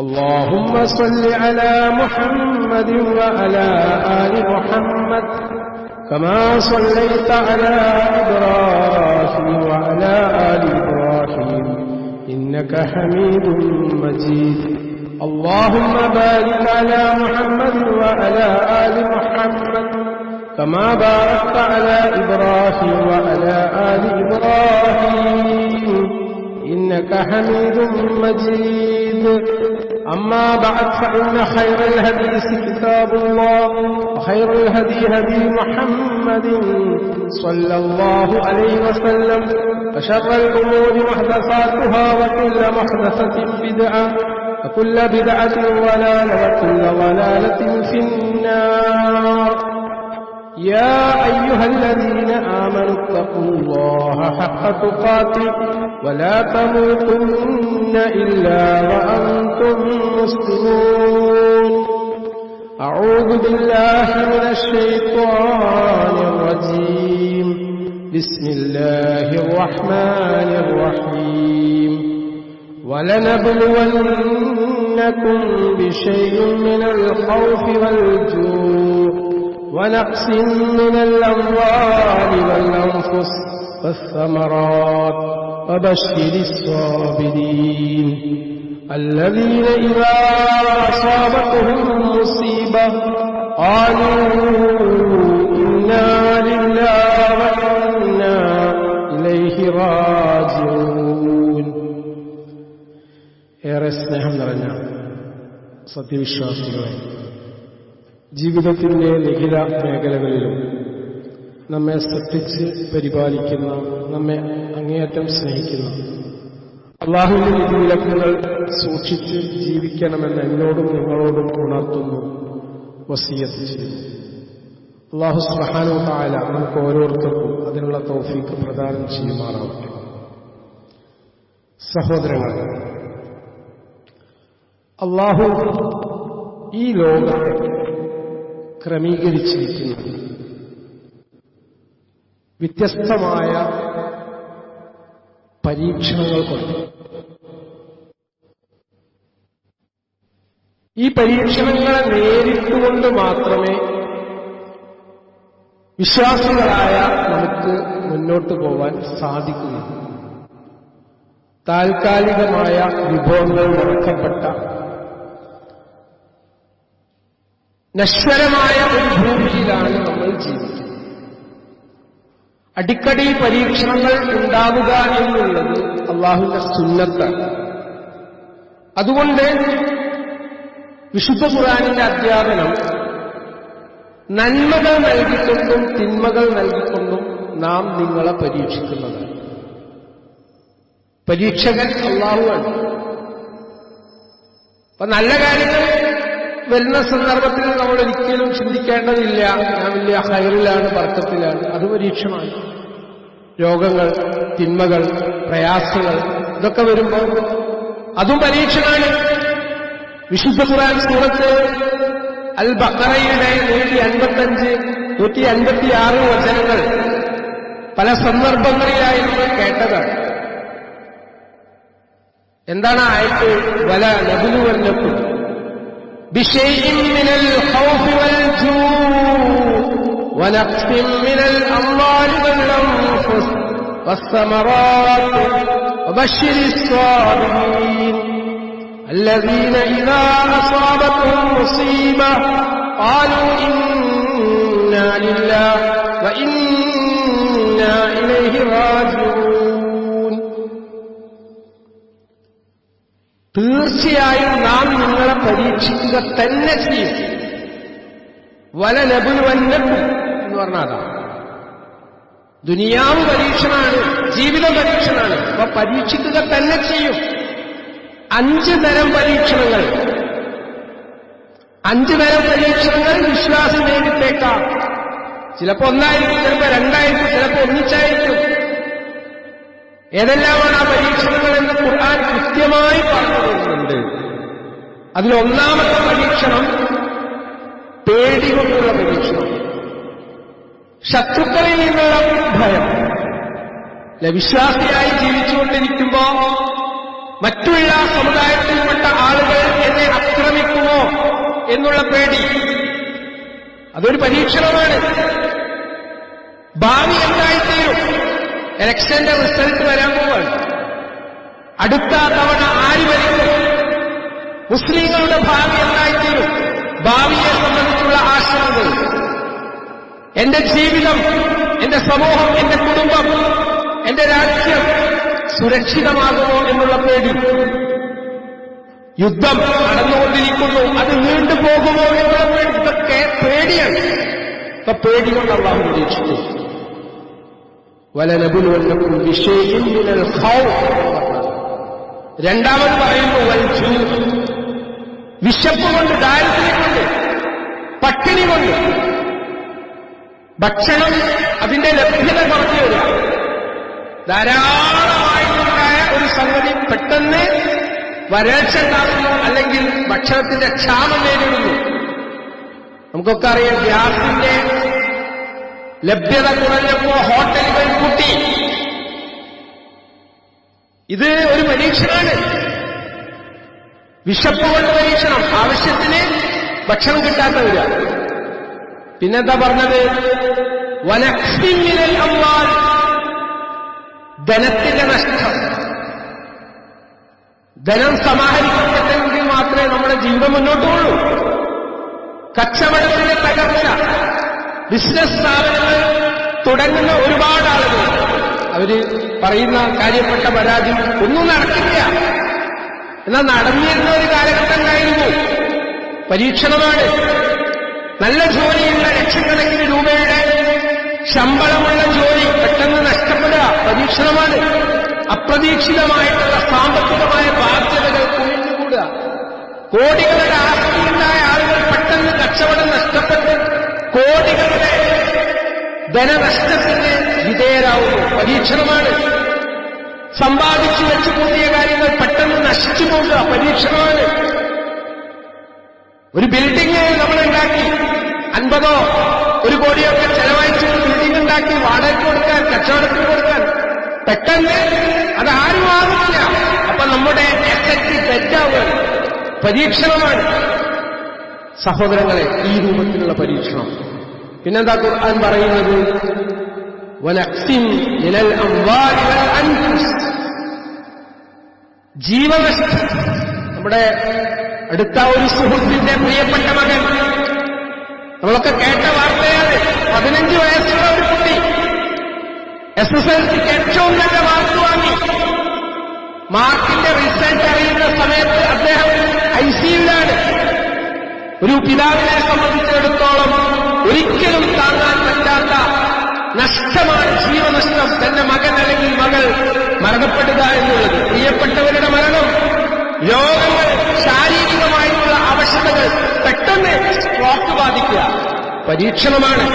اللهم صل على محمد وعلى آل محمد كما صليت على إبراهيم وعلى آل إبراهيم إنك حميد مجيد. اللهم بارك على محمد وعلى آل محمد كما باركت على إبراهيم وعلى آل إبراهيم إنك حميد مجيد. أما بعد فإن خير الحديث كتاب الله وخير الهدي هدي محمد صلى الله عليه وسلم وشر الأمور محدثاتها وكل محدثة بدعة وكل بدعة ضلالة وكل ضلالة في النار. يا أيها الذين آمنوا اتقوا الله حق تقاته ولا تموتن إلا وأنتم مسلمون. أعوذ بالله من الشيطان الرجيم. بسم الله الرحمن الرحيم. ولنبلونكم بشيء من الخوف والجوع ونقص من الأموال والأنفس والثمرات وبشر الصابرين الذين إذا أصابتهم مصيبة قالوا إنا لله وإنا إليه راجعون. ഏറെ സ്നേഹം നിറഞ്ഞ സത്യവിശ്വാസികളെ, ജീവിതത്തിന്റെ നിഖില മേഖലകളിലും നമ്മെ ശ്രദ്ധിച്ച് പരിപാലിക്കുന്ന, നമ്മെ അങ്ങേയറ്റം സ്നേഹിക്കുന്ന അല്ലാഹുവിന്റെ വിധിവിലക്കുകൾ സൂക്ഷിച്ച് ജീവിക്കണമെന്ന് എന്നോടും നിങ്ങളോടും ഉണർത്തുന്നു, വസിയ്യത്ത് ചെയ്യുന്നു. അല്ലാഹു സുബ്ഹാനഹു വ തആല നമുക്ക് ഓരോരുത്തർക്കും അതിനുള്ള തൗഫീഖ് പ്രദാനം ചെയ്യുമാറാവട്ടെ. സഹോദരങ്ങളെ, അല്ലാഹു ഈ ലോകത്തെ ക്രമീകരിച്ചിരിക്കുന്നത് വ്യത്യസ്തമായ പരീക്ഷണങ്ങൾ കൊണ്ട്. ഈ പരീക്ഷണങ്ങളെ നേരിട്ടുകൊണ്ട് മാത്രമേ വിശ്വാസികളായ നമുക്ക് മുന്നോട്ട് പോവാൻ സാധിക്കുകയുള്ളൂ. താൽക്കാലികമായ വിഭവങ്ങൾ നിറക്കപ്പെട്ട നശ്വരമായ ഒരു ഭൂമിയിലാണ് നമ്മൾ ജീവിക്കുന്നത്. അടിക്കടി പരീക്ഷണങ്ങൾ ഉണ്ടാവുക എന്നുള്ളത് അല്ലാഹുവിന്റെ സുന്നത്താണ്. അതുകൊണ്ട് വിശുദ്ധ ഖുർആനിന്റെ അധ്യാപനം നന്മകൾ നൽകിക്കൊണ്ടും തിന്മകൾ നൽകിക്കൊണ്ടും നാം നിങ്ങളെ പരീക്ഷിക്കുന്നതാണ്. പരീക്ഷകൻ അല്ലാഹുവാണ്. അപ്പൊ നല്ല കാര്യങ്ങൾ വരുന്ന സന്ദർഭത്തിൽ നമ്മൾ ഒരിക്കലും ചിന്തിക്കേണ്ടതില്ല ഞാൻ വലിയ ഹൈറിലാണ്, ബർക്കത്തിലാണ്. അത് പരീക്ഷണമാണ്. രോഗങ്ങൾ, തിന്മകൾ, പ്രയാസങ്ങൾ ഇതൊക്കെ വരുമ്പോൾ അതും പരീക്ഷണമാണ്. വിശുദ്ധ ഖുർആൻ സൂറത്ത് അൽ ബഖറയുടെ 155-156 വചനങ്ങൾ പല സന്ദർഭങ്ങളിലായി നമ്മൾ കേട്ടതാണ്. എന്താണ് ആയത്ത്? വല നബ്ലുവന്നക്കും بشيء من الخوف والجوع ونقص من الأموال والأنفس والثمرات وبشر الصابرين الذين إذا أصابتهم مصيبة قالوا إنا لله وإنا إليه راجعون. തീർച്ചയായും നാം നിങ്ങളെ പരീക്ഷിക്കുക തന്നെ ചെയ്യും. വലനബുലുവന്നക്കും എന്ന് പറഞ്ഞാൽ അതാണ്. ദുനിയാവ് പരീക്ഷണമാണ്, ജീവിത പരീക്ഷണമാണ്. അപ്പൊ പരീക്ഷിക്കുക തന്നെ ചെയ്യും. 5 തരം പരീക്ഷണങ്ങൾ. 5 തരം പരീക്ഷണങ്ങൾ വിശ്വാസം നേരിട്ടേക്കാം. ചിലപ്പോ ഒന്നായിരിക്കും, ചിലപ്പോ രണ്ടായിരിക്കും, ചിലപ്പോ ഒന്നിച്ചായിരിക്കും. ഏതെല്ലാമാണ് ആ പരീക്ഷണങ്ങൾ എന്ന് ഖുർആൻ കൃത്യമായി പറഞ്ഞു തരുന്നുണ്ട്. അതിലൊന്നാമത്തെ പരീക്ഷണം പേടി കൊണ്ടുള്ള പരീക്ഷണം, ശത്രുക്കളിൽ നിന്നുള്ള ഭയം. വിശ്വാസിയായി ജീവിച്ചുകൊണ്ടിരിക്കുമ്പോ മറ്റുള്ള സമുദായത്തിൽപ്പെട്ട ആളുകൾ എന്നെ ആക്രമിക്കുമോ എന്നുള്ള പേടി. അതൊരു പരീക്ഷണമാണ്. ഭാവി എന്തായിത്തീരും? ഇലക്ഷന്റെ റിസൾട്ട് വരാൻ പോവാണ്. അടുത്ത തവണ ആര് ഭരിക്കും? മുസ്ലിങ്ങളുടെ ഭാവി എന്തായിത്തീരും? ഭാവിയെ സംബന്ധിച്ചുള്ള ആശങ്കകൾ. എന്റെ ജീവിതം, എന്റെ സമൂഹം, എന്റെ കുടുംബം, എന്റെ രാജ്യം സുരക്ഷിതമാകുമോ എന്നുള്ള പേടി. യുദ്ധം നടന്നുകൊണ്ടിരിക്കുന്നു, അത് നീണ്ടു പോകുമോ എന്നുള്ള പേടി. ഇതൊക്കെ പേടിയാണ്. ഇപ്പൊ പേടി കൊണ്ട് അല്ലാഹു നിരീക്ഷിച്ചു. വലനബുലുവന്നകും ബിശൈഇൻ മിനൽ ഖൗഫ്. രണ്ടാമത് പറയുന്നു വൽജൂ, വിശപ്പ് കൊണ്ട്, ദാരിദ്ര്യം കൊണ്ട്, പട്ടിണി കൊണ്ട്. ഭക്ഷണം അതിന്റെ ലഭ്യത കുറഞ്ഞു വരിക. ധാരാളമായിട്ടുണ്ടായ ഒരു സംഗതി പെട്ടെന്ന് വരൾച്ച ഉണ്ടാകുന്നു, അല്ലെങ്കിൽ ഭക്ഷണത്തിന്റെ ക്ഷാമം നേരിടുന്നു. നമുക്കൊക്കെ അറിയാം, ഗ്യാസിന്റെ ലഭ്യത കുറഞ്ഞപ്പോ ഹോട്ടലുകൾ കൂട്ടി. ഇത് ഒരു പരീക്ഷണമാണ്. വിശപ്പ് കൊണ്ട് പരീക്ഷണം, ആവശ്യത്തിന് ഭക്ഷണം കിട്ടാത്ത വരിക. പിന്നെന്താ പറഞ്ഞത്? വനഖ്സിൻ മിനൽ അംവാൽ, ധനത്തിന്റെ നഷ്ടം. ധനം സമാഹരിക്കപ്പെട്ടെങ്കിൽ മാത്രമേ നമ്മുടെ ജീവിതം മുന്നോട്ട് പോകൂ. കച്ചവടത്തിന്റെ തകർച്ച, ബിസിനസ് സ്ഥാപനങ്ങൾ തുടങ്ങുന്ന ഒരുപാട് ആളുകൾ അവര് പറയുന്ന കാര്യപ്പെട്ട പരാതി ഒന്നും നടക്കില്ല. എന്നാൽ നടന്നിരുന്ന ഒരു കാലഘട്ടം ഉണ്ടായിരുന്നു. പരീക്ഷണമാണ്. നല്ല ജോലിയുള്ള ലക്ഷക്കണക്കിന് രൂപയുടെ ശമ്പളമുള്ള ജോലി പെട്ടെന്ന് നഷ്ടപ്പെടുക പരീക്ഷണമാണ്. അപ്രതീക്ഷിതമായിട്ടുള്ള സാമ്പത്തികമായ ബാധ്യതകൾ കുഴിഞ്ഞുകൂടുക. കോടികളുടെ ആസ്തിയുണ്ടായ ആളുകൾ പെട്ടെന്ന് കച്ചവടം നഷ്ടപ്പെട്ട് കോടികളുടെ ധനനഷ്ടത്തിന് വിധേയരാകുന്നു. പരീക്ഷണമാണ്. സമ്പാദിച്ചു വെച്ചു കൂട്ടിയ കാര്യങ്ങൾ പെട്ടെന്ന് നശിച്ചു പോകുക പരീക്ഷണമാണ്. ഒരു ബിൽഡിംഗ് നമ്മൾ ഉണ്ടാക്കി 50 1 കോടിയൊക്കെ ചെലവഴിച്ച് ബിൽഡിംഗ് ഉണ്ടാക്കി വാടകയ്ക്ക് കൊടുക്കാൻ, കച്ചവടത്തിന് കൊടുക്കാൻ, പെട്ടെന്ന് അത് ആരും ആകുന്നില്ല. അപ്പൊ നമ്മുടെ എഫക്റ്റ് തെറ്റാവുകയാണ്. പരീക്ഷണമാണ് സഹോദരങ്ങളെ, ഈ രൂപത്തിലുള്ള പരീക്ഷണം. പിന്നെന്താ ഖുർആൻ പറയുന്നത്? വനഖ്സിൻ മിനൽ അംവാലി വൽ അൻഫുസ്, ജീവനഷ്ടം. നമ്മുടെ അടുത്ത ഒരു സുഹൃത്തിന്റെ പ്രിയപ്പെട്ട മകൻ, നമ്മളൊക്കെ കേട്ട വാർത്തയാണ്. 15 വയസ്സുള്ള ഒരു കുട്ടി SSLCക്ക് ഏറ്റവും നല്ല മാർക്ക് വാങ്ങി. മാർക്കിന്റെ റിസൾട്ട് അറിയുന്ന സമയത്ത് അദ്ദേഹം ICUവിലാണ്. ഒരു പിതാവിനെ സംബന്ധിച്ചിടത്തോളം ഒരിക്കലും താങ്ങാൻ പറ്റാത്ത നഷ്ടമാണ്, ജീവനഷ്ടം. തന്റെ മകൻ അല്ലെങ്കിൽ മകൾ മരണപ്പെടുക എന്നുള്ളത്. പ്രിയപ്പെട്ടവരുടെ മരണം, രോഗങ്ങൾ, ശാരീരികമായിട്ടുള്ള അവശതകൾ, പെട്ടെന്ന് സ്ട്രോക്ക് ബാധിക്കുക പരീക്ഷണമാണ്.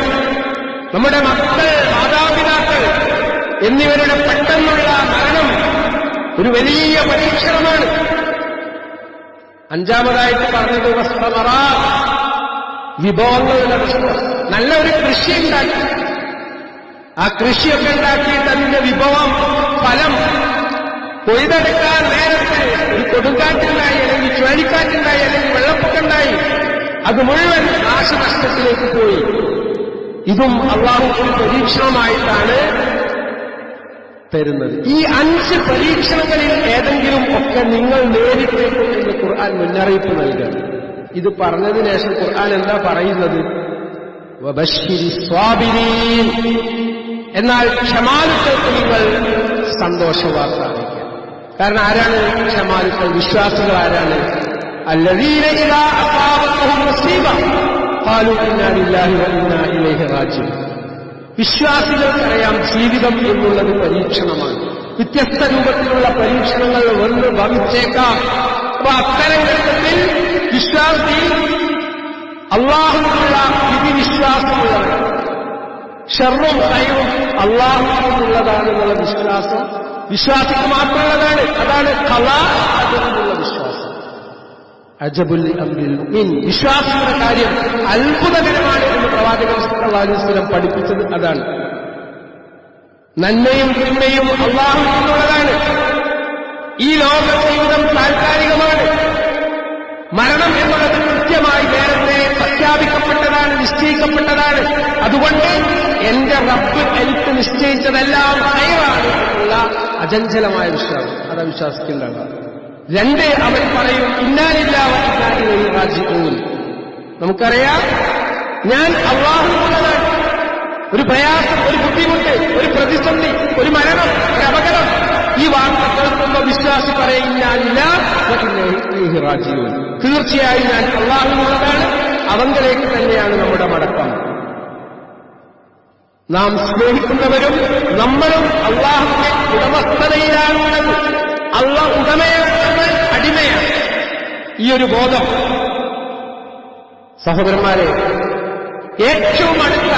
നമ്മുടെ മക്കൾ, മാതാപിതാക്കൾ എന്നിവരുടെ പെട്ടെന്നുള്ള മരണം ഒരു വലിയ പരീക്ഷണമാണ്. അഞ്ചാമതായിട്ട് പറഞ്ഞത് വസ്തമറ, വിഭവങ്ങളുടെ നഷ്ടം. നല്ല ഒരു കൃഷി ഉണ്ടാക്കി, ആ കൃഷിയൊക്കെ ഉണ്ടാക്കിയിട്ട് അതിന്റെ വിഭവം, ഫലം കൊയ്തെടുക്കാൻ നേരത്തെ ഒരു കൊടുങ്കാറ്റുണ്ടായി, അല്ലെങ്കിൽ ചുഴലിക്കാറ്റുണ്ടായി, അല്ലെങ്കിൽ വെള്ളപ്പൊക്കമുണ്ടായി, അത് മുഴുവൻ നാശനഷ്ടത്തിലേക്ക് പോയി. ഇതും അള്ളാഹു ഒരു പരീക്ഷണമായിട്ടാണ് തരുന്നത്. ഈ 5 പരീക്ഷണങ്ങളിൽ ഏതെങ്കിലും ഒക്കെ നിങ്ങൾ നേരിട്ടേക്കും എന്ന് ഖുർആൻ മുന്നറിയിപ്പ് നൽകുക. ഇത് പറഞ്ഞതിന് ശേഷം ഖുർആൻ എന്താ പറയുന്നത്? വബശ്ശിരി സ്വാബിരീൻ, എന്നാൽ ക്ഷമാലുക്കൾക്ക് നിങ്ങൾ സന്തോഷവാർത്ത അറിയിക്കുക. കാരണം ആരാണ് ക്ഷമാലുക്കൾ? വിശ്വാസികൾ ആരാണ്? അല്ലദീന ഇദാ അസാബത്തുഹും മുസീബ ഖാലൂ ഇന്നാ ലില്ലാഹി വ ഇന്നാ ഇലൈഹി റാജിഊൻ. വിശ്വാസികൾക്കറിയാം ജീവിതം എന്നുള്ളത് പരീക്ഷണമാണ്. വ്യത്യസ്ത രൂപത്തിലുള്ള പരീക്ഷണങ്ങൾ വന്ന് ഭവിച്ചേക്കാം. അപ്പൊ അത്തരം ഘട്ടത്തിൽ വിശ്വാസി അള്ളാഹുവിനുള്ള വിധിവിശ്വാസമുള്ളവർ, ഷർറും ഖൈറും അള്ളാഹുവിനുള്ളതാണെന്നുള്ള വിശ്വാസം വിശ്വാസിക്ക് മാത്രമുള്ളതാണ്. അതാണ് ഖളാ ഖദറിനുള്ള വിശ്വാസം. അജബുൽ അംരിൽ മുഅ്മിൻ, വിശ്വാസിയുടെ കാര്യം അത്ഭുതകരമാണ് എന്ന് പ്രവാചകൻ സല്ലല്ലാഹു അലൈഹി വസല്ലം പഠിപ്പിച്ചത് അതാണ്. നന്മയും തിന്മയും അള്ളാഹുവിനുള്ളതാണ്. ഈ ലോക ജീവിതം താൽക്കാലികമാണ്. മരണം എന്നുള്ളത് കൃത്യമായി നേരത്തെ പ്രഖ്യാപിക്കപ്പെട്ടതാണ്, നിശ്ചയിക്കപ്പെട്ടതാണ്. അതുകൊണ്ട് എന്റെ റബ്ബ് എനിക്ക് നിശ്ചയിച്ചതെല്ലാം ഹൈറാണ് എന്നുള്ള അചഞ്ചലമായ വിശ്വാസം, അതാ വിശ്വസിക്കേണ്ടത്. രണ്ട്, അവൻ പറയും ഇന്നാലില്ലാഹി വ ഇന്നാ ഇലൈഹി റാജിഊൻ. നമുക്കറിയാം, ഞാൻ അല്ലാഹുവിനുള്ളതാണ്. ഒരു പ്രയാസം, ഒരു ബുദ്ധിമുട്ട്, ഒരു പ്രതിസന്ധി, ഒരു മരണം, ഒരു അപകടം, ഈ വാർത്ത കേൾക്കുമ്പോൾ വിശ്വാസി പറയും ഇന്നാലില്ലാഹി വ ഇന്നാ ഇലൈഹി റാജിഊൻ. തീർച്ചയായും ഞാൻ അല്ലാഹുവിനുള്ളതാണ്, അവങ്കലേക്ക് തന്നെയാണ് നമ്മുടെ മടക്കം. നാം സ്നേഹിക്കുന്നവരും നമ്മളും അല്ലാഹുവിന്റെ ഉടമസ്ഥതയിലാണുള്ളത്. അല്ലാഹ് ഉടമയാണ്, നമ്മൾ അടിമയാണ്. ഈ ഒരു ബോധം സഹോദരന്മാരെ, ഏറ്റവും അടുത്ത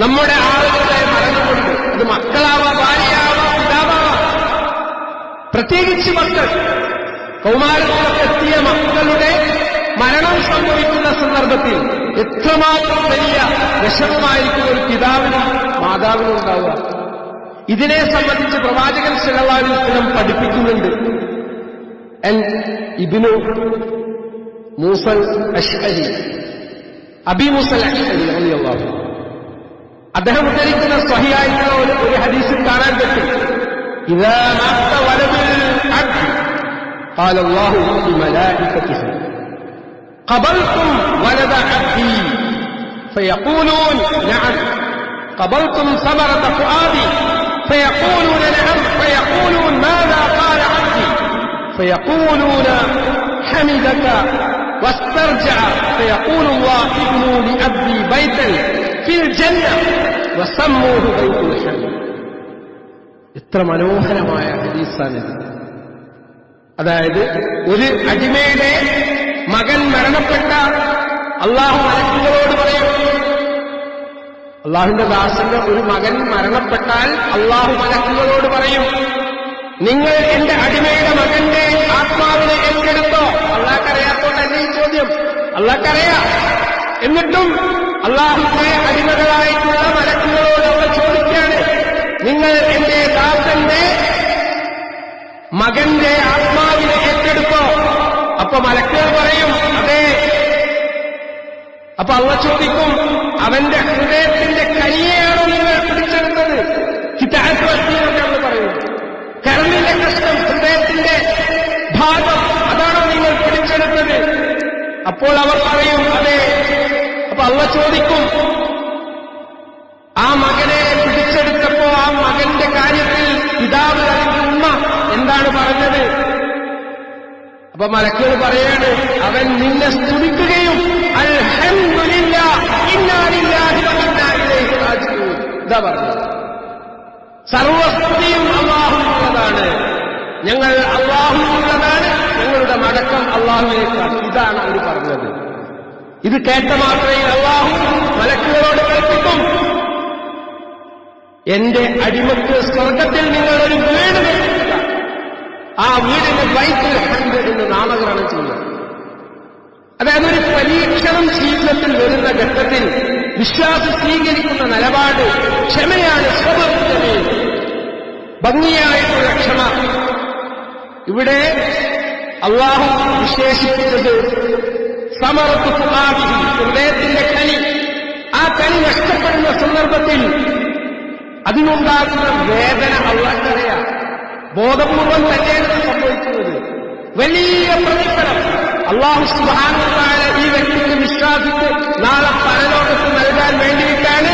നമ്മുടെ ആളുകളുടെ മരണമുണ്ട്. അത് മക്കളാവാം, ഭാര്യയാവാം, പിതാവാവാം. പ്രത്യേകിച്ച് മക്കൾ, കൗമാരത്തിലെത്തിയ മക്കളുടെ മരണം സംഭവിക്കുന്ന സന്ദർഭത്തിൽ എത്രമാത്രം വലിയ വിഷമമായിരിക്കും ഒരു പിതാവിനും മാതാവിനും ഉണ്ടാവുക. ഇതിനെ സംബന്ധിച്ച് പ്രവാചകൻ സല്ലല്ലാഹു അലൈഹി വസല്ലം പഠിപ്പിക്കുന്നുണ്ട്. ഇബ്നു മൂസൽ അശ്അരി, അബി മൂസൽ അശ്അരി റളിയല്ലാഹു അൻഹു, അദ്ദേഹം ഉദ്ധരിക്കുന്ന സ്വഹീഹായിട്ടുള്ള ഒരു ഹദീസിൽ കാണാൻ പറ്റും, ഇദാ മാത വലദുൽ അബ്ദ് ഖാല അല്ലാഹു ലിമലായികതിഹി ഖബൽതും വലദ അബ്ദി ഫയഖൂലൂൻ നഅം ഖബൽതും സമറത ഫുആദി فيقولون نعم فيقولون ماذا قال عبدي فيقولون حمدك واسترجع فيقول الله ابنوا لعبدي بيتا في الجنة وسموه بيت الحمد. എത്ര മനോഹരമായ ഹദീസാണിത്. അതായത് ഒരു അടിമയുടെ മകൻ മരണപ്പെട്ട അല്ലാഹു മലക്കുകളോട് പറയും, അള്ളാഹുവിന്റെ ദാസന്റെ ഒരു മകൻ മരണപ്പെട്ടാൽ അള്ളാഹു മലക്കുകളോട് പറയും, നിങ്ങൾ എന്റെ അടിമയുടെ മകന്റെ ആത്മാവിനെ ഏറ്റെടുത്തോ? അള്ളാഹ്ക്കറിയാത്തോണ്ടല്ലേ ഈ ചോദ്യം, അള്ളാഹ്ക്കറിയാം. എന്നിട്ടും അള്ളാഹുവിന്റെ അടിമകളായിട്ടുള്ള മലക്കുകളോട് അവർ ചോദിക്കുകയാണ്, നിങ്ങൾ എന്റെ ദാസന്റെ മകന്റെ ആത്മാവിനെ ഏറ്റെടുത്തോ? അപ്പൊ മലക്കുകൾ പറയും അതെ. അപ്പൊ അള്ളാഹ് ചോദിക്കും, അവന്റെ ഹൃദയത്തിന്റെ കനിയെയാണോ നിങ്ങൾ പിടിച്ചെടുത്തത്? ഹിതാത്മഹത്യെന്ന് പറയുന്നു. കരളിന്റെ കഷ്ടം, ഹൃദയത്തിന്റെ ഭാഗം, അതാണോ നിങ്ങൾ പിടിച്ചെടുത്തത്? അപ്പോൾ അവർ പറയും അതെ. അപ്പൊ അള്ളാഹ് ചോദിക്കും, ആ മകനെ പിടിച്ചെടുത്തപ്പോ ആ മകന്റെ കാര്യത്തിൽ പിതാവ് അല്ലെങ്കിൽ ഉമ്മ എന്താണ് പറഞ്ഞത്? അപ്പൊ മലക്കുകൾ പറയാണ്, അവൻ നിന്നെ സ്തുതിക്കുകയും അൽഹംദുലില്ലാഹ് ഇന്നാ ലില്ലാഹി വ ഇന്നാ ഇലൈഹി റാജിഊൻ ഇതാ പറഞ്ഞത്. സർവസ്തുതിയും അല്ലാഹുവിനുള്ളതാണ്, ഞങ്ങൾ അല്ലാഹുവിനുള്ളതാണ്, ഞങ്ങളുടെ മടക്കം അല്ലാഹുവിലേക്കാണ്. ഇതാണ് അവർ പറഞ്ഞത്. ഇത് കേട്ട മാത്രമേ അല്ലാഹു മലക്കുകളോട് കൽപ്പിക്കും, എന്റെ അടിമക്ക് സ്വർഗത്തിൽ നിങ്ങളൊരു വീട് നിർമ്മിക്കുക, ആ വീടിന് ബൈത്തുൽ ഹംദ് എന്ന് നാമകരണം ചെയ്യുക. അതായത് ഒരു പരീക്ഷണം ജീവിതത്തിൽ വരുന്ന ഘട്ടത്തിൽ വിശ്വാസം സ്വീകരിക്കുന്ന നിലപാട് ക്ഷമയാണ്, സ്വഭാവത്തിന് ഭംഗിയായിട്ടുള്ള ക്ഷമ. ഇവിടെ അള്ളാഹു വിശേഷിപ്പിച്ചത് സമറത്ത് ഫുആദിഹി, ഹൃദയത്തിന്റെ കനി. ആ കനി നഷ്ടപ്പെടുന്ന സന്ദർഭത്തിൽ അതിനുണ്ടാകുന്ന വേദന അള്ളാഹ്ക്കറിയാം. ബോധപൂർവം തന്നെയാണ് സംഭവിക്കുന്നത്. വലിയ പ്രതിഫലം അല്ലാഹു സുബ്ഹാനഹു വ തആല ഈ വ്യക്തിക്ക് വിശ്വാസിക്ക് നാളെ പരലോകത്ത് നൽകാൻ വേണ്ടിയിട്ടാണ്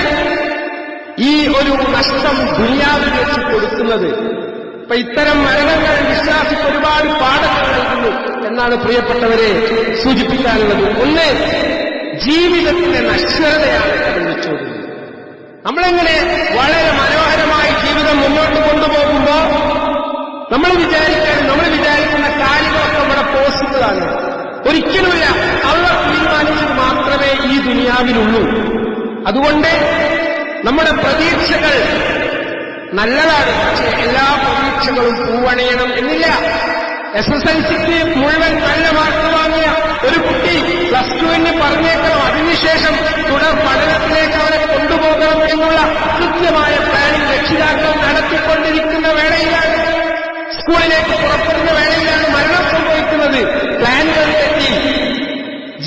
ഈ ഒരു നഷ്ടം ദുനിയാവിൽ വെച്ച് കൊടുക്കുന്നത്. അപ്പൊ ഇത്തരം മരണങ്ങൾ വിശ്വാസിക്ക് ഒരുപാട് പാഠങ്ങൾ നൽകുന്നു എന്നാണ് പ്രിയപ്പെട്ടവരെ സൂചിപ്പിക്കാനുള്ളത്. ഒന്ന്, ജീവിതത്തിന്റെ നശ്വരതയാണ് അത് വെച്ചുകൊടുക്കുന്നത്. നമ്മളെങ്ങനെ വളരെ മനോഹരമായി ജീവിതം മുന്നോട്ട് കൊണ്ടുപോകുമ്പോ നമ്മൾ വിചാരിക്കുന്ന കാര്യങ്ങളൊക്കെ നമ്മുടെ പോസിറ്റീവാണ്. ഒരിക്കലുമില്ല. അല്ലാഹ് തീരുമാനിച്ചത് മാത്രമേ ഈ ദുനിയാവിലുള്ളൂ. അതുകൊണ്ട് നമ്മുടെ പ്രതീക്ഷകൾ നല്ലതാണ്, പക്ഷേ എല്ലാ പ്രതീക്ഷകളും പൂവണയണം എന്നില്ല. SSLCക്ക് മുഴുവൻ നല്ല മാർക്ക് വാങ്ങിയ ഒരു കുട്ടി +2 പറഞ്ഞേക്കണം, അതിനുശേഷം തുടർ പഠനത്തിലേക്ക് അവരെ കൊണ്ടുപോകണം എന്നുള്ള കൃത്യമായ പ്ലാനിംഗ് രക്ഷിതാക്കൾ നടത്തിക്കൊണ്ടിരിക്കുന്ന വേളയിലാണ് സ്കൂളിലേക്ക് പുറപ്പെടുന്ന വേളയിലാണ് മരണം സംഭവിക്കുന്നത്. പ്ലാനുകൾ തെറ്റി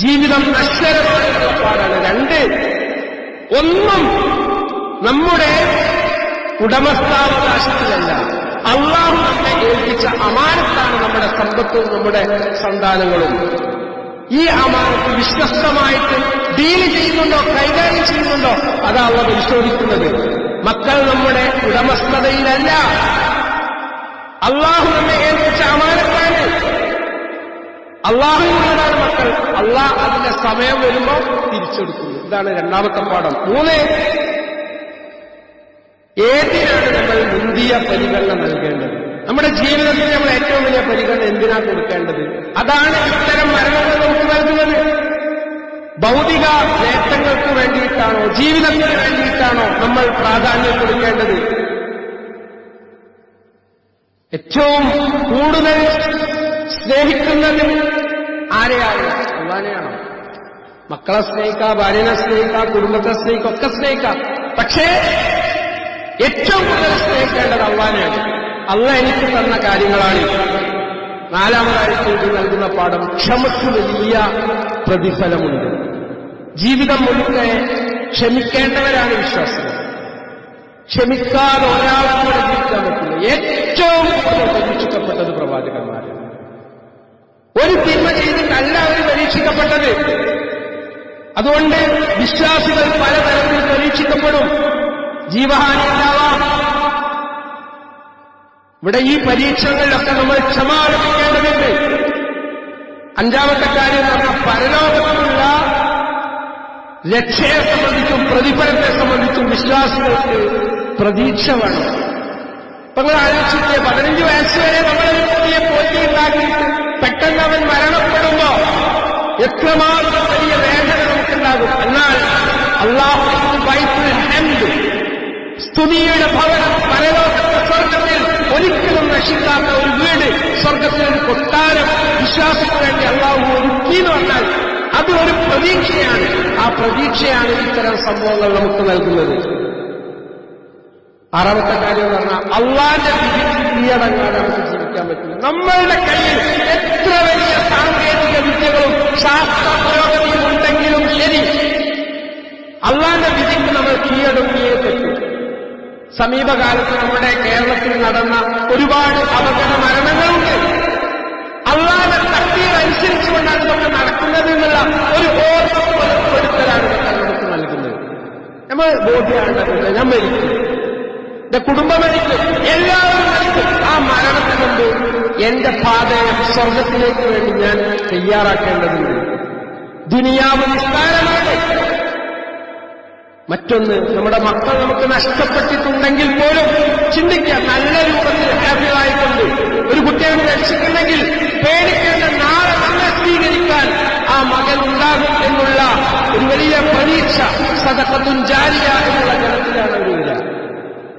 ജീവിതം നശ്വരമായുള്ള പാടാണ്. രണ്ട്, ഒന്നും നമ്മുടെ ഉടമസ്ഥാവകാശത്തിലല്ല, അള്ളാഹു നമ്മെ ഏൽപ്പിച്ച അമാനത്താണ് നമ്മുടെ സമ്പത്തും നമ്മുടെ സന്താനങ്ങളും. ഈ അമാനത്ത് വിശ്വസ്തമായിട്ട് ഡീല് ചെയ്യുന്നുണ്ടോ, കൈകാര്യം ചെയ്യുന്നുണ്ടോ, അതാ അള്ളാഹു പരിശോധിക്കുന്നത്. മക്കൾ നമ്മുടെ ഉടമസ്ഥതയിലല്ല, അള്ളാഹു നമ്മെ ഏൽപ്പിച്ച അമാനത്താണ്. അള്ളാഹുവിനുള്ളതാണ് മക്കൾ. അള്ളാഹ് അതിന്റെ സമയം വരുമ്പോൾ തിരിച്ചെടുക്കുന്നു. ഇതാണ് രണ്ടാമത്തെ പാഠം. മൂന്ന്, ഏതിനാണ് നമ്മൾ മുന്തിയ പരിഗണന നൽകേണ്ടത്? നമ്മുടെ ജീവിതത്തിൽ നമ്മൾ ഏറ്റവും വലിയ പരിഗണന എന്തിനാണ് കൊടുക്കേണ്ടത്? അതാണ് ഇത്തരം മരണങ്ങൾ നമുക്ക് നൽകുന്നത്. ഭൗതിക നേട്ടങ്ങൾക്ക് വേണ്ടിയിട്ടാണോ, ജീവിതത്തിന് വേണ്ടിയിട്ടാണോ നമ്മൾ പ്രാധാന്യം കൊടുക്കേണ്ടത്? ഏറ്റവും കൂടുതൽ സ്നേഹിക്കുന്നത് ആരെയാണ്? അള്ളാനെയാണോ? മക്കളെ സ്നേഹിക്കാം, ഭാര്യനെ സ്നേഹിക്കാം, കുടുംബത്തെ സ്നേഹിക്കാം, ഒക്കെ സ്നേഹിക്കാം. പക്ഷേ ഏറ്റവും കൂടുതൽ സ്നേഹിക്കേണ്ടത് അള്ളാനെയാണ്. അള്ളാഹ് എനിക്ക് തന്ന കാര്യങ്ങളാണ്. നാലാമതായിട്ട് ഇത് നൽകുന്ന പാഠം, ക്ഷമയ്ക്ക് വലിയ പ്രതിഫലമുണ്ട്. ജീവിതം മുഴുക്കെ ക്ഷമിക്കേണ്ടവരാണ് വിശ്വാസികൾ. ക്ഷമിക്കാതെ ഒരാൾക്കും ജീവിക്കാൻ പറ്റില്ല. ഏറ്റവും കൂടുതൽ പരീക്ഷിക്കപ്പെട്ടത് പ്രവാചകന്മാരാണ്. ഒരു തിന്മ ചെയ്തിട്ടല്ല അവർ പരീക്ഷിക്കപ്പെട്ടത്. അതുകൊണ്ട് വിശ്വാസികൾ പലതരത്തിൽ പരീക്ഷിക്കപ്പെടും. ജീവഹാനി ഉണ്ടാവാം. ഇവിടെ ഈ പരീക്ഷകളിലൊക്കെ നമ്മൾ ക്ഷമ ആരംഭിക്കേണ്ടതുണ്ട്. അഞ്ചാമത്തെ കാര്യം എന്ന് പറഞ്ഞാൽ പരലോകത്തുള്ള രക്ഷയെ സംബന്ധിച്ചും പ്രതിഫലത്തെ സംബന്ധിച്ചും വിശ്വാസികൾക്ക് പ്രതീക്ഷ വേണം. ഇപ്പൊ നിങ്ങൾ ആലോചിച്ചില്ലേ, 15 വയസ്സ് വരെ നമ്മളൊരു കുട്ടിയെ പോറ്റി ഉണ്ടാക്കിയിട്ട് പെട്ടെന്ന് അവൻ മരണപ്പെടുമ്പോ എത്രമാത്രം വലിയ വേദന നമുക്കുണ്ടാകും. എന്നാൽ അല്ലാഹു ബൈത്തുൽ ഹംദ്, സ്തുതിയുടെ ഭവനം, പരലോകത്തെ സ്വർഗത്തിൽ ഒരിക്കലും നശിക്കാത്ത ഒരു വീട്, സ്വർഗത്തിൽ ഒരു കൊട്ടാരം വിശ്വാസിക്ക് വേണ്ടി അല്ലാഹു ഒരുക്കി എന്ന് പറഞ്ഞാൽ അത് ഒരു പ്രതീക്ഷയാണ്. ആ പ്രതീക്ഷയാണ് ഇത്തരം സംഭവങ്ങൾ നമുക്ക് നൽകുന്നത്. ആറാമത്തെ കാര്യം എന്ന് പറഞ്ഞാൽ അള്ളാന്റെ വിധിക്ക് കീഴടങ്ങാതെ നമുക്ക് ജീവിക്കാൻ പറ്റില്ല. നമ്മളുടെ കയ്യിൽ എത്ര വലിയ സാങ്കേതിക വിദ്യകളും ശാസ്ത്ര പുരോഗതിയും ഉണ്ടെങ്കിലും ശരി, അള്ളാന്റെ വിധിക്ക് നമ്മൾ കീഴടങ്ങിയേ പറ്റൂ. സമീപകാലത്ത് നമ്മുടെ കേരളത്തിൽ നടന്ന ഒരുപാട് അപകട മരണങ്ങളുണ്ട്. അള്ളാന്റെ തക്തീർ അനുസരിച്ചുകൊണ്ടാണ് നമ്മൾ നടക്കുന്നത് എന്നുള്ള ഒരു ഓർമ്മപ്പെടുത്തലാണ് നമുക്ക് നൽകുന്നത്. നമ്മൾ ബോധ്യമാകേണ്ടത്, ഞാൻ മരിക്കും, എന്റെ കുടുംബം മരിക്കും, എല്ലാവരും മരിക്കും. ആ മരണത്തിന് മുമ്പ് എന്റെ പാതയെ സ്വർഗത്തിലേക്ക് വേണ്ടി ഞാൻ തയ്യാറാക്കേണ്ടതുണ്ട്. ദുനിയാവ് നിസ്സാരമാണ്. മറ്റൊന്ന്, നമ്മുടെ മക്കൾ നമുക്ക് നഷ്ടപ്പെട്ടിട്ടുണ്ടെങ്കിൽ പോലും ചിന്തിക്കാം, നല്ല രൂപത്തിൽ ഹാപ്പിയായിക്കൊണ്ട് ഒരു കുട്ടിയെ രക്ഷിക്കുന്നെങ്കിൽ പേടിക്കേണ്ട, നാളെ നമ്മെ സ്വീകരിക്കാൻ ആ മകൻ ഉണ്ടാകും എന്നുള്ള ഒരു വലിയ പ്രതീക്ഷ, സദഖത്തുൻ ജാരിയ എന്നുള്ള ജനത്തിലാണ് ഒരു വില.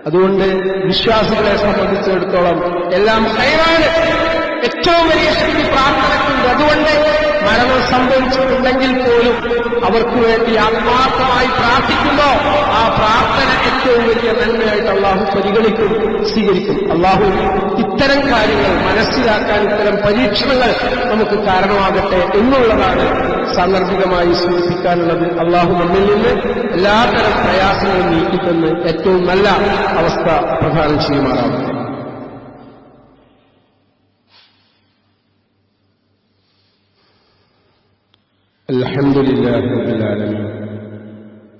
അതുകൊണ്ട് വിശ്വാസികളെ സംബന്ധിച്ചിടത്തോളം എല്ലാം ഹൈറാണ്. ഏറ്റവും വലിയ ശക്തി പ്രാർത്ഥനയ്ക്കുണ്ട്. അതുകൊണ്ട് മരണം സംഭവിച്ചിട്ടുണ്ടെങ്കിൽ പോലും അവർക്ക് വേണ്ടി ആത്മാർത്ഥമായി പ്രാർത്ഥിക്കുമ്പോ ആ പ്രാർത്ഥന ഏറ്റവും വലിയ നന്മയായിട്ട് അള്ളാഹു പരിഗണിക്കും, സ്വീകരിക്കും. അള്ളാഹു ഇത്തരം കാര്യങ്ങൾ മനസ്സിലാക്കാൻ, ഇത്തരം പരീക്ഷണങ്ങൾ നമുക്ക് കാരണമാകട്ടെ എന്നുള്ളതാണ് സാന്ദർഭികമായി സൂചിപ്പിക്കാനുള്ളത്. അള്ളാഹു നമ്മിൽ നിന്ന് എല്ലാത്തരം പ്രയാസങ്ങളും നീക്കിത്തന്ന് ഏറ്റവും നല്ല അവസ്ഥ പ്രദാനം ചെയ്യുമാറാവട്ടെ. അൽഹംദുലില്ലാഹി റബ്ബിൽ ആലമീൻ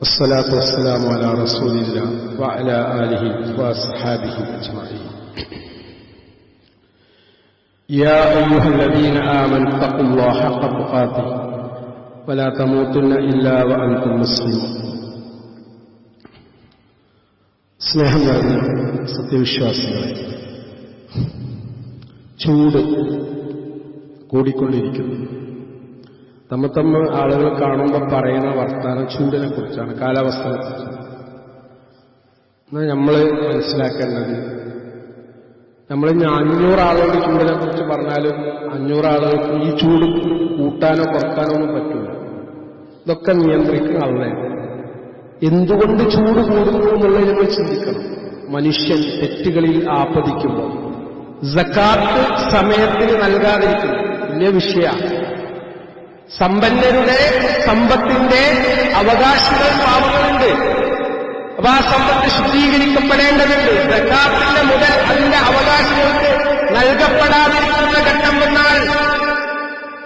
വസ്സലാത്തു വസ്സലാമു അലാ റസൂലില്ലാഹി വഅലാ ആലിഹി വഅസ്ഹാബിഹി അജ്മഈൻ. യാ അയ്യുഹല്ലദീന ആമനൂ തഖുല്ലാഹ ഹഖ്ക തുഖാതിഹി വലാ തമൂതുന്ന ഇല്ലാ വഅൻതും മുസ്ലിമൂൻ. സ്നേഹം നിറഞ്ഞ സത്യവിശ്വാസികളെ, ചൂട് കൂടിക്കൊണ്ടിരിക്കുന്നു. തമ്മ ആളുകൾ കാണുമ്പോൾ പറയുന്ന വർത്താനം ചൂടിനെ കുറിച്ചാണ്, കാലാവസ്ഥയെ കുറിച്ചാണ്. എന്നാൽ നമ്മൾ മനസ്സിലാക്കേണ്ടത്, നമ്മൾ 500 ആളുകളുടെ ചൂടിനെ കുറിച്ച് പറഞ്ഞാലും 500 ആളുകൾക്ക് ഈ ചൂട് കൂട്ടാനോ കുറക്കാനോ ഒന്നും പറ്റില്ല. ഇതൊക്കെ നിയന്ത്രിക്കുന്ന ആളെ എന്തുകൊണ്ട് ചൂട് കൂടുന്നു എന്നുള്ളത് നമ്മൾ ചിന്തിക്കണം. മനുഷ്യൻ തെറ്റുകളിൽ ആപതിക്കുമ്പോൾ, സക്കാത്ത് സമയത്തിന് നൽകാതിരിക്കുന്നു വലിയ വിഷയമാണ്. സമ്പന്നരുടെ സമ്പത്തിന്റെ അവകാശികൾ പാവങ്ങളുണ്ട്. അപ്പൊ ആ സമ്പത്ത് ശുദ്ധീകരിക്കപ്പെടേണ്ടതുണ്ട്. സക്കാത്തിന്റെ മുതൽ അതിന്റെ അവകാശികൾക്ക് നൽകപ്പെടാതിരിക്കുന്ന ഘട്ടം വന്നാൽ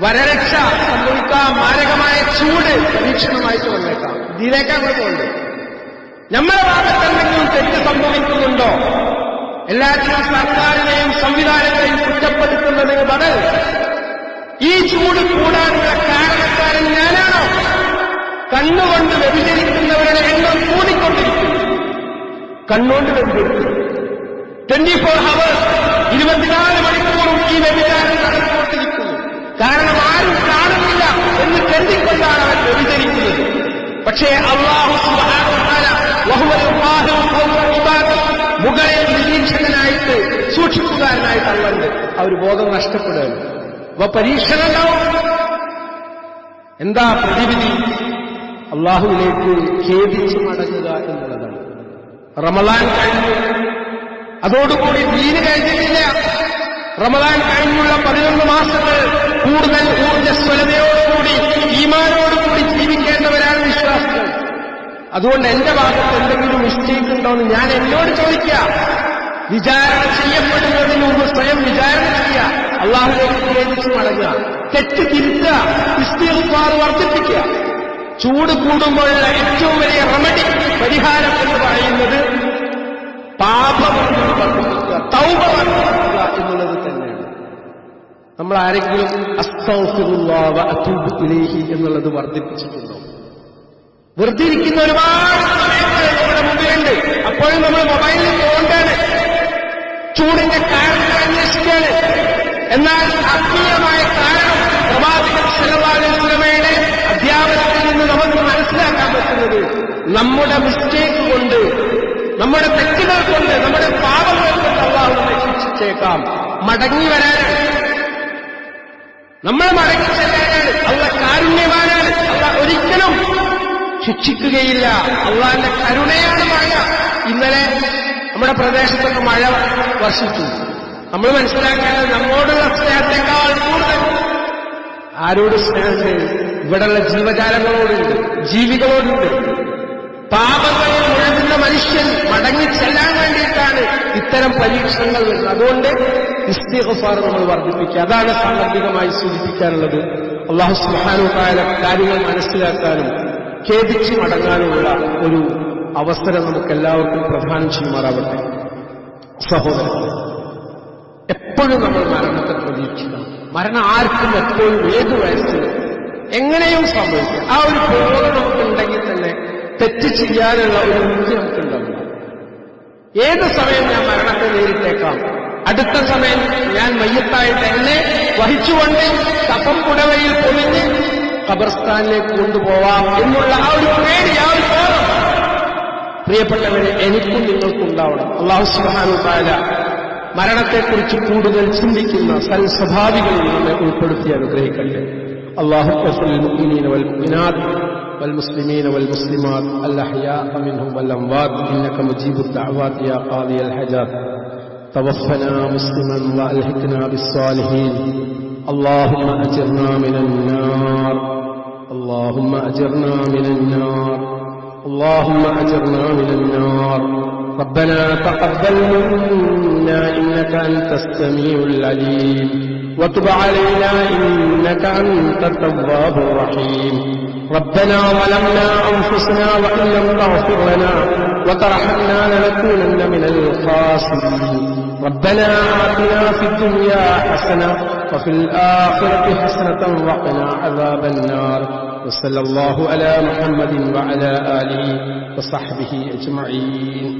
വരരക്ഷ സംഭവിക്കാം, മാരകമായ ചൂട് പരീക്ഷണമായിട്ട് വന്നേക്കാം. ഇതിലേക്കാണ് പോകുന്നത്. നമ്മുടെ ഭാഗത്ത് എന്തെങ്കിലും തെറ്റ് സംഭവിക്കുന്നുണ്ടോ? എല്ലാറ്റിനും സർക്കാരിനെയും സംവിധാനങ്ങളെയും കുറ്റപ്പെടുത്തുന്നതിന് പകരം ഈ ചൂട് കൂടാനുള്ള കാരണക്കാരൻ ഞാനാണോ? കണ്ണുകൊണ്ട് വ്യഭിചരിക്കുന്നവരുടെ എണ്ണം കൂടിക്കൊണ്ടിരിക്കുന്നു. കണ്ണുകൊണ്ട് വ്യഭിചരിക്കുന്നു. 24 hours 24 മണിക്കൂറും ഈ വ്യഭിചാരം നടന്നുകൊണ്ടിരിക്കുന്നു. കാരണം ആരും കാണുന്നില്ല എന്ന് കരുതിക്കൊണ്ടാണ് അവൻ വ്യഭിചരിക്കുന്നത്. പക്ഷേ അല്ലാഹു സുബ്ഹാനഹു വ തആല വഹുവൽ ഖാഹിറു ഫൗക ഇബാദിഹി, മുകളിൽ നിരീക്ഷകനായിട്ട് സൂക്ഷിപ്പുകാരനായിട്ട് അള്ളണ്ട്. അവർ ബോധം നഷ്ടപ്പെടുകയാണ്. അപ്പൊ പരീക്ഷണം ഉണ്ടാവും. എന്താ പ്രതിവിധി? അള്ളാഹുവിലേക്ക് ഖേദിച്ചു മടങ്ങുക എന്നുള്ളതാണ്. റമളാൻ കഴിഞ്ഞു, അതോടുകൂടി ദീന് കഴിഞ്ഞിട്ടില്ല. റമളാൻ കഴിഞ്ഞുള്ള 11 മാസങ്ങൾ കൂടുതൽ ഊർജ്ജസ്വലതയോടുകൂടി ഈമാനോടുകൂടി ജീവിക്കേണ്ടവരാണ് വിശ്വാസികൾ. അതുകൊണ്ട് എന്റെ ഭാഗത്ത് എന്തെങ്കിലും മിസ്റ്റേക്ക് ഉണ്ടോ എന്ന് ഞാൻ എന്നോട് ചോദിക്കാം. വിചാരണ ചെയ്യപ്പെടുന്നതിന് മുമ്പ് സ്വയം വിചാരണ ചെയ്യുക, അള്ളാഹുവിലേക്ക് ഖേദിച്ചു മടങ്ങുക, തെറ്റ് തിരുത്തുക, ഇസ്തിഗ്ഫാർ വർദ്ധിപ്പിക്കുക. ചൂട് കൂടുമ്പോഴുള്ള ഏറ്റവും വലിയ റെമഡി, പരിഹാരം എന്ന് പറയുന്നത് പാപം വർദ്ധിപ്പിക്കുക, തൗബ വർദ്ധിപ്പിക്കുക എന്നുള്ളത് തന്നെയാണ്. നമ്മൾ ആരെങ്കിലും അസ്തഗ്ഫിറുല്ലാഹ വ അതൂബു ഇലൈഹി എന്നുള്ളത് വർദ്ധിപ്പിച്ചിട്ടുണ്ടോ? വെറുതെ ഇരിക്കുന്ന ഒരുപാട് സമയങ്ങൾ നമ്മുടെ മുമ്പിലുണ്ട്. അപ്പോഴും നമ്മൾ മൊബൈലിൽ തോണ്ടാണ്, ചൂടിന്റെ കാരണം അന്വേഷിക്കാണ്. എന്നാൽ ആത്മീയമായ കാരണം പ്രവാചകൻ സല്ലല്ലാഹു അലൈഹി വസല്ലമയുടെ അധ്യാപനത്തിൽ നിന്ന് നമുക്ക് മനസ്സിലാക്കാൻ പറ്റുന്നത് നമ്മുടെ മിസ്റ്റേക്ക് കൊണ്ട്, നമ്മുടെ തെറ്റുകൾ കൊണ്ട്, നമ്മുടെ പാപങ്ങൾ കൊണ്ട് അല്ലാഹു നമ്മെ ശിക്ഷിച്ചേക്കാം. മടങ്ങി വരാനാണ്, നമ്മൾ മടങ്ങി ചെല്ലാനാണ്. അല്ലാഹു കാരുണ്യവാനാണ്. അല്ലാഹു ഒരിക്കലും ശിക്ഷിക്കുകയില്ല. അള്ളാന്റെ കരുണയാണ് മഴ. ഇന്നലെ നമ്മുടെ പ്രദേശത്തൊക്കെ മഴ വർഷിച്ചു. നമ്മൾ മനസ്സിലാക്കേണ്ടത് നമ്മോടുള്ള സ്നേഹത്തെക്കാൾ കൂടുതൽ ആരോട് സ്നേഹമുണ്ട്? ഇവിടെയുള്ള ജീവജാലങ്ങളോടുണ്ട്, ജീവികളോടുണ്ട്. പാപങ്ങളിൽ മുഴുകുന്ന മനുഷ്യൻ മടങ്ങിച്ചെല്ലാൻ വേണ്ടിയിട്ടാണ് ഇത്തരം പരീക്ഷണങ്ങൾ വരുന്നത്. അതുകൊണ്ട് ഇസ്തിഗ്ഫാർ നമ്മൾ വർദ്ധിപ്പിക്കുക. അതാണ് സാന്ദർഭികമായി സൂചിപ്പിക്കാനുള്ളത്. അല്ലാഹു സുബ്ഹാനഹു വ തആല കാര്യങ്ങൾ മനസ്സിലാക്കാനും ഖേദിച്ചു മടങ്ങാനുമുള്ള ഒരു അവസരം നമുക്ക് എല്ലാവർക്കും പ്രദാനം ചെയ്യുമാറാവട്ടെ. സഹോദരൻ, എപ്പോഴും നമ്മൾ മരണത്തെ പ്രതീക്ഷിക്കണം. മരണം ആർക്കും എപ്പോഴും ഏത് വയസ്സിൽ എങ്ങനെയും സംഭവിക്കും. ആ ഒരു ബോധം നമുക്കുണ്ടെങ്കിൽ തന്നെ തെറ്റ് ചെയ്യാനുള്ള ഒരു ബുദ്ധി നമുക്കുണ്ടാവില്ല. ഏത് സമയം ഞാൻ മരണത്തെ നേരിട്ടേക്കാം, അടുത്ത സമയം ഞാൻ മയ്യത്തായിട്ട് എന്നെ വഹിച്ചുകൊണ്ട് കഫം പുടവയിൽ പൊളിഞ്ഞ് ഖബർസ്ഥാനിലേക്ക് കൊണ്ടുപോവാം എന്നുള്ള ആ ഒരു പേടി, ആ ഒരു ബോധം പ്രിയപ്പെട്ടവരെ എനിക്കും നിങ്ങൾക്കും ഉണ്ടാവണം. അല്ലാഹു സുബ്ഹാനഹു വ തആല മരണത്തെക്കുറിച്ച് കൂടുതൽ ചിന്തിക്കുന്ന സൽസ്വഭാവികളിൽ നമ്മെ ഉൾപ്പെടുത്തി അനുഗ്രഹിക്കട്ടെ. അല്ലാഹു ഗ്ഫിർ ലിൽ മുഅ്മിനീന വൽ മുഅ്മിനാത്ത് വൽ മുസ്ലിമീന വൽ മുസ്ലിമാത്ത് അൽ അഹ്യാഅ മിൻഹും വൽ അംവാത്ത് ഇന്നക മുജീബുദ് ദഅവാത് യാ ഖാദിയൽ ഹജാത്ത് തവഫനാ മുസ്ലിമൻ വഅൽഹിഖ്നാ ബിസ്സാലിഹീൻ. اللهم أجرنا من النار، اللهم أجرنا من النار، اللهم أجرنا من النار. ربنا تقبل منا إنك أنت السميع العليم وتب علينا إنك أنت التواب الرحيم. ربنا ظلمنا أنفسنا وإن لم تغفر لنا وترحمنا لنكونن من الخاسرين. ربنا آتنا في الدنيا حسنة وفي الآخرة حسنة وقنا عذاب النار. وصلى الله على محمد وعلى آله وصحبه أجمعين.